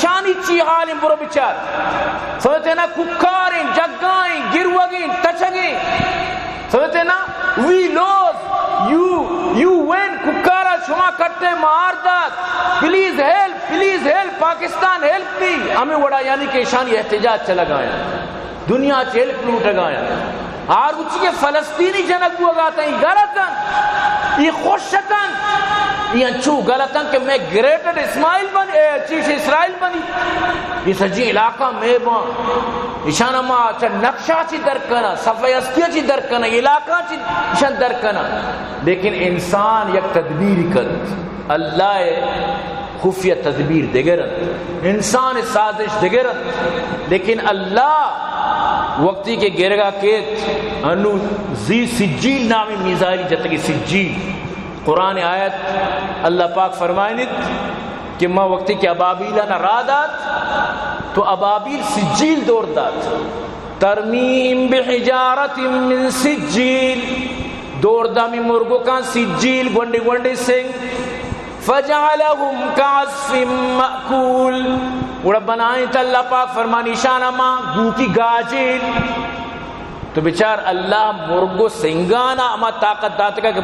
شانی چی حالیم برو بچار سمجھتے نا ککاریں جگائیں گروگیں تچگیں سمجھتے نا وی لوز یو وین ککارا شما کٹے ماردات please help Pakistan help me ہمیں وڑا یعنی کہ شانی احتجاج چلا گایا دنیا چ ہیلپ لوٹ گایا اور اچھی کے فلسطینی جنگ ہوا گاتا ہے غلطن یہ خوشتن یہ انچو غلطن کہ میں گریٹر اسرائیل بنی یہ سجی علاقہ میں اشانہ ما نقشہ چی درکنا صفحیستی چی درکنا علاقہ چی اشان درکنا لیکن انسان یک تدبیر کد اللہ خفیہ تدبیر دگرت انسان سازش دگرت لیکن اللہ وقتی کے گرگا کیت انو زی سجیل نامی میزائل جتگی سجیل قرآن آیت اللہ پاک فرمائنت کہ ما وقتی کے ابابیلہ نہ را دات تو ابابیل سجیل دور دات ترمیم بحجارت من سجیل دور دامی مرگو کان سجیل گونڈی گونڈی سنگ فجعلہم کعصف مأکول اور بنائیں تا اللہ پاک فرمانی شانہ ماں گو کی گاجیل تو بچار اللہ مرگو سنگانا اما طاقت داتا کہ